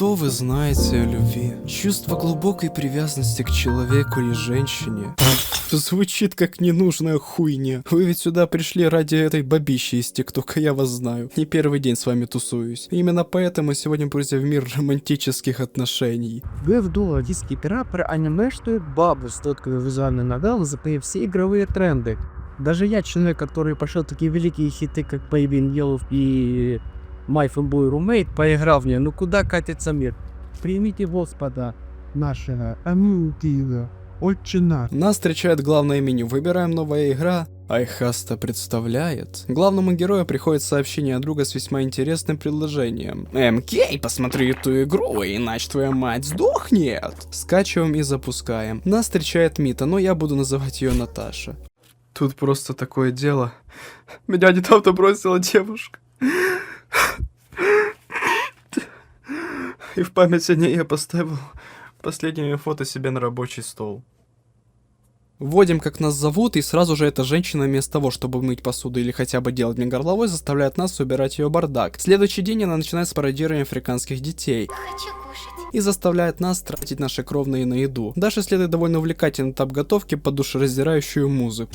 Что вы знаете о любви? Чувство глубокой привязанности к человеку или женщине. Звучит как ненужная хуйня. Вы ведь сюда пришли ради этой бабищи из ТикТока, я вас знаю. Не первый день с вами тусуюсь. Именно поэтому сегодня будете в мир романтических отношений. Ви вдули дійський пір анимешную бабу с тоткой визуальной новеллы, запоив все игровые тренды. Даже я, человек, который пошел такие великие хиты, как Baby in Yellow и My Fanboy Roommate, поиграл в нее. Ну куда катится мир? Примите Господа нашего, Аминтила, Отчина. Нас встречает главное меню. Выбираем новая игра. Айхаста представляет. Главному герою приходит сообщение от друга с весьма интересным предложением. МК, посмотри эту игру, иначе твоя мать сдохнет. Скачиваем и запускаем. Нас встречает Мита, но я буду называть ее Наташа. Тут просто такое дело. Меня недавно бросила девушка. И в память о ней я поставил последнее фото себе на рабочий стол. Вводим, как нас зовут, и сразу же эта женщина вместо того, чтобы мыть посуду или хотя бы делать мне горловой, заставляет нас убирать ее бардак. Следующий день она начинает с пародирования африканских детей. Хочу кушать. И заставляет нас тратить наши кровные на еду. Дальше следует довольно увлекательный этап готовки под душераздирающую музыку.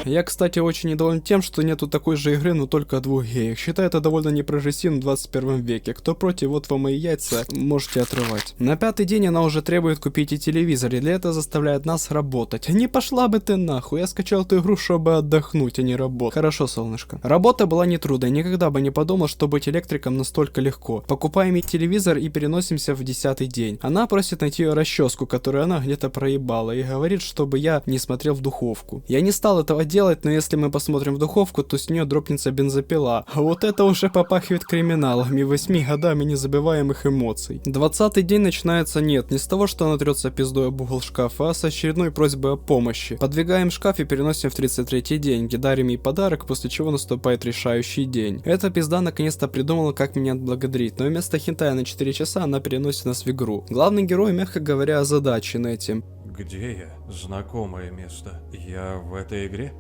Я, кстати, очень недоволен тем, что нету такой же игры, но только о двух геях. Считаю это довольно непрогрессивным в 21 веке. Кто против, вот вам мои яйца, можете отрывать. На пятый день она уже требует купить и телевизор, и для этого заставляет нас работать. Не пошла бы ты нахуй, я скачал эту игру, чтобы отдохнуть, а не работать. Хорошо, солнышко. Работа была нетрудной, никогда бы не подумал, что быть электриком настолько легко. Покупаем ей телевизор и переносимся в 10-й день. Она просит найти ее расческу, которую она где-то проебала, и говорит, чтобы я не смотрел в духовку. Я не стал этого делать, но если мы посмотрим в духовку, то с нее дропнется бензопила. А вот это уже попахивает криминалом и 8 годами незабываемых эмоций. 20-й день начинается не с того, что она трется пиздой об угол шкафа, а с очередной просьбой о помощи. Подвигаем шкаф и переносим в 33-й день, где дарим ей подарок, после чего наступает решающий день. Эта пизда наконец-то придумала, как меня отблагодарить, но вместо хентая на 4 часа она переносит нас в игру. Главный герой, мягко говоря, озадачен этим. Где я? Знакомое место. Я в этой игре?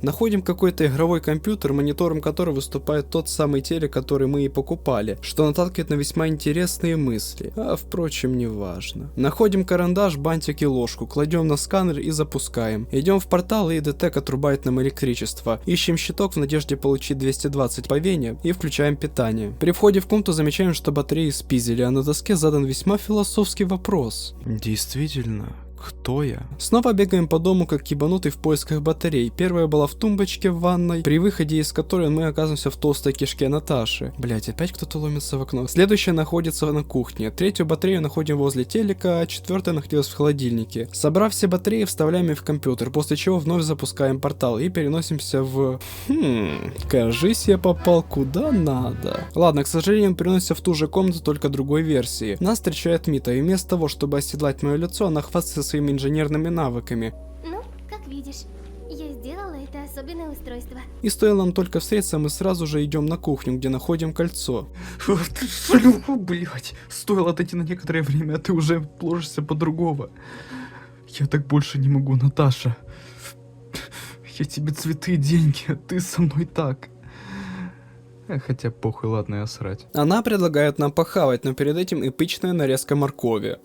Находим какой-то игровой компьютер, монитором которого выступает тот самый телек, который мы и покупали, что наталкивает на весьма интересные мысли, а впрочем не важно. Находим карандаш, бантик и ложку, кладем на сканер и запускаем. Идем в портал, и ДТЭК отрубает нам электричество. Ищем щиток в надежде получить 220 по вене и включаем питание. При входе в комнату замечаем, что батареи спиздили, а на доске задан весьма философский вопрос. Действительно? Кто я? Снова бегаем по дому, как ебанутый в поисках батарей. Первая была в тумбочке в ванной, при выходе из которой мы оказываемся в толстой кишке Наташи. Блять, опять кто-то ломится в окно. Следующая находится на кухне. Третью батарею находим возле телека, а четвертая находилась в холодильнике. Собрав все батареи, вставляем их в компьютер, после чего вновь запускаем портал и переносимся в... кажись, я попал куда надо. Ладно, к сожалению, переносимся в ту же комнату, только другой версии. Нас встречает Мита, и вместо того, чтобы оседлать мое лицо, она хвастается своими инженерными навыками. Ну, как видишь, я сделала это особенное устройство. И стоило нам только встретиться, мы сразу же идем на кухню, где находим кольцо. Ты шлюха, блять. Стоило отойти на некоторое время, а ты уже ложишься по-другому. Я так больше не могу, Наташа. Я тебе цветы и деньги, а ты со мной так. Хотя похуй, ладно, я срать. Она предлагает нам похавать, но перед этим эпичная нарезка моркови.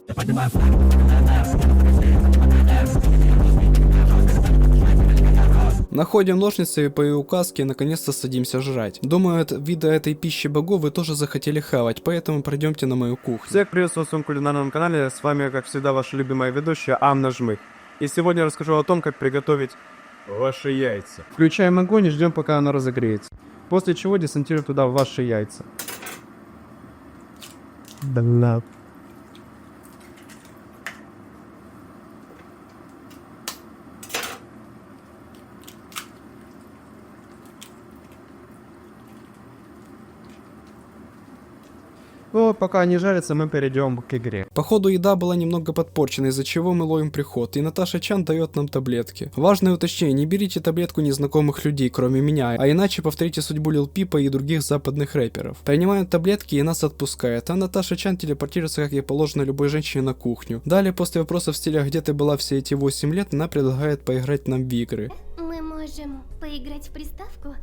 Находим ножницы и по ее указке наконец-то садимся жрать. Думаю, от вида этой пищи богов вы тоже захотели хавать, поэтому пройдемте на мою кухню. Всех приветствую на своем кулинарном канале, с вами, как всегда, ваша любимая ведущая Анна Жмых. И сегодня я расскажу о том, как приготовить ваши яйца. Включаем огонь и ждем, пока оно разогреется. После чего десантируем туда ваши яйца. Да. Вот, пока они жарятся, мы перейдем к игре. Походу еда была немного подпорчена, из-за чего мы ловим приход, и Наташа Чан дает нам таблетки. Важное уточнение, не берите таблетку незнакомых людей, кроме меня, а иначе повторите судьбу Лил Пипа и других западных рэперов. Принимаем таблетки и нас отпускает, а Наташа Чан телепортируется, как ей положено любой женщине, на кухню. Далее, после вопросов в стиле «Где ты была все эти 8 лет?», она предлагает поиграть нам в игры. Мы можем поиграть в приставку?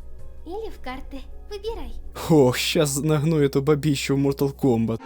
или в карты. Выбирай. Ох, сейчас нагну эту бабищу в Mortal Kombat.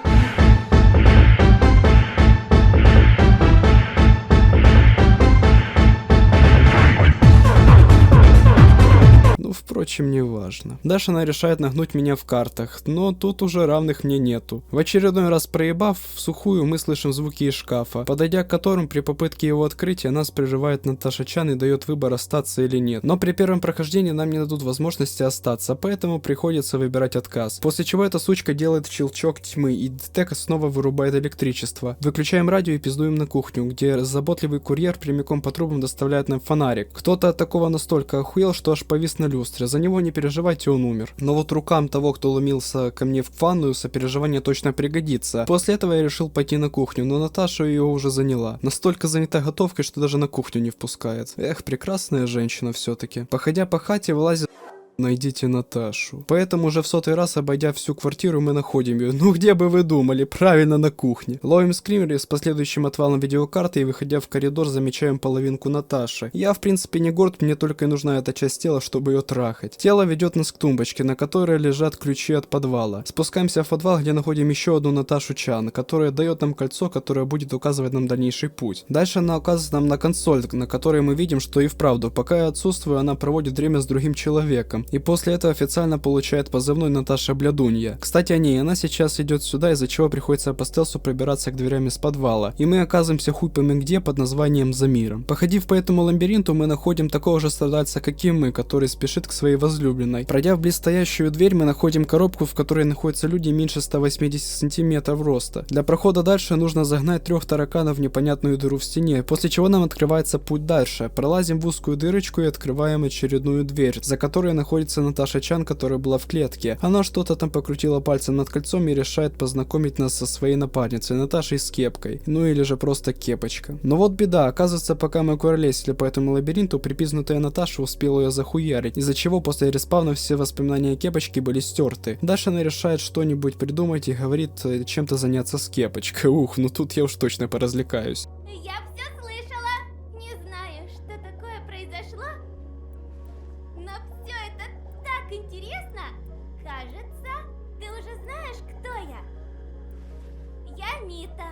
Ну, впрочем, не важно. Дальше она решает нагнуть меня в картах, но тут уже равных мне нету. В очередной раз проебав, в сухую мы слышим звуки из шкафа, подойдя к которым при попытке его открытия нас прерывает Наташа Чан и дает выбор остаться или нет. Но при первом прохождении нам не дадут возможности остаться, поэтому приходится выбирать отказ. После чего эта сучка делает щелчок тьмы и Детека снова вырубает электричество. Выключаем радио и пиздуем на кухню, где заботливый курьер прямиком по трубам доставляет нам фонарик. Кто-то от такого настолько охуел, что аж повис на люстре. За него не переживайте, он умер. Но вот рукам того, кто ломился ко мне в ванную, сопереживание точно пригодится. После этого я решил пойти на кухню, но Наташа ее уже заняла. Настолько занята готовкой, что даже на кухню не впускает. Эх, прекрасная женщина все-таки. Походя по хате, вылазит... Найдите Наташу. Поэтому уже в 100-й раз, обойдя всю квартиру, мы находим ее. Ну где бы вы думали? Правильно, на кухне. Ловим скример с последующим отвалом видеокарты и, выходя в коридор, замечаем половинку Наташи. Я, в принципе, не горд, мне только и нужна эта часть тела, чтобы ее трахать. Тело ведет нас к тумбочке, на которой лежат ключи от подвала. Спускаемся в подвал, где находим еще одну Наташу Чан, которая дает нам кольцо, которое будет указывать нам дальнейший путь. Дальше она указывает нам на консоль, на которой мы видим, что и вправду, пока я отсутствую, она проводит время с другим человеком. И после этого официально получает позывной Наташа Блядунья. Кстати, о ней, она сейчас идет сюда, из-за чего приходится по стелсу пробираться к дверям из подвала. И мы оказываемся хуй пойми где под названием Замиром. Походив по этому лабиринту, мы находим такого же страдальца, как и мы, который спешит к своей возлюбленной. Пройдя в близстоящую дверь, мы находим коробку, в которой находятся люди меньше 180 сантиметров роста. Для прохода дальше нужно загнать 3 тараканов в непонятную дыру в стене, после чего нам открывается путь дальше. Пролазим в узкую дырочку и открываем очередную дверь, за которой находится Наташа Чан, которая была в клетке. Она что-то там покрутила пальцем над кольцом и решает познакомить нас со своей напарницей Наташей с кепкой. Ну или же просто кепочка. Но вот беда, оказывается, пока мы куролесили по этому лабиринту, припизнутая Наташа успела ее захуярить, из-за чего после респавна все воспоминания о кепочке были стерты. Дальше она решает что-нибудь придумать и говорит чем-то заняться с кепочкой. Ух, ну тут я уж точно поразвлекаюсь. Я все слышала. Не знаю, что такое произошло, но все это так интересно. Кажется, ты уже знаешь, кто я. Я Мита,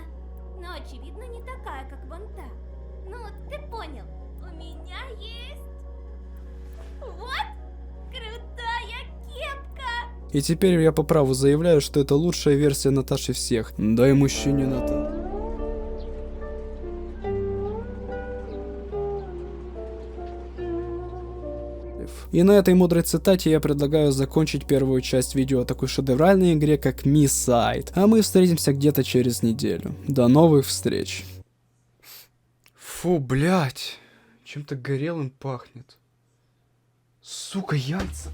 но очевидно не такая, как вон та. Ну, ты понял. У меня есть... Вот! Крутая кепка! И теперь я по праву заявляю, что это лучшая версия Наташи всех. Дай мужчине Наташу. И на этой мудрой цитате я предлагаю закончить первую часть видео о такой шедевральной игре, как Misside. А мы встретимся где-то через неделю. До новых встреч. Фу, блять, чем-то горелым пахнет. Сука, яйца.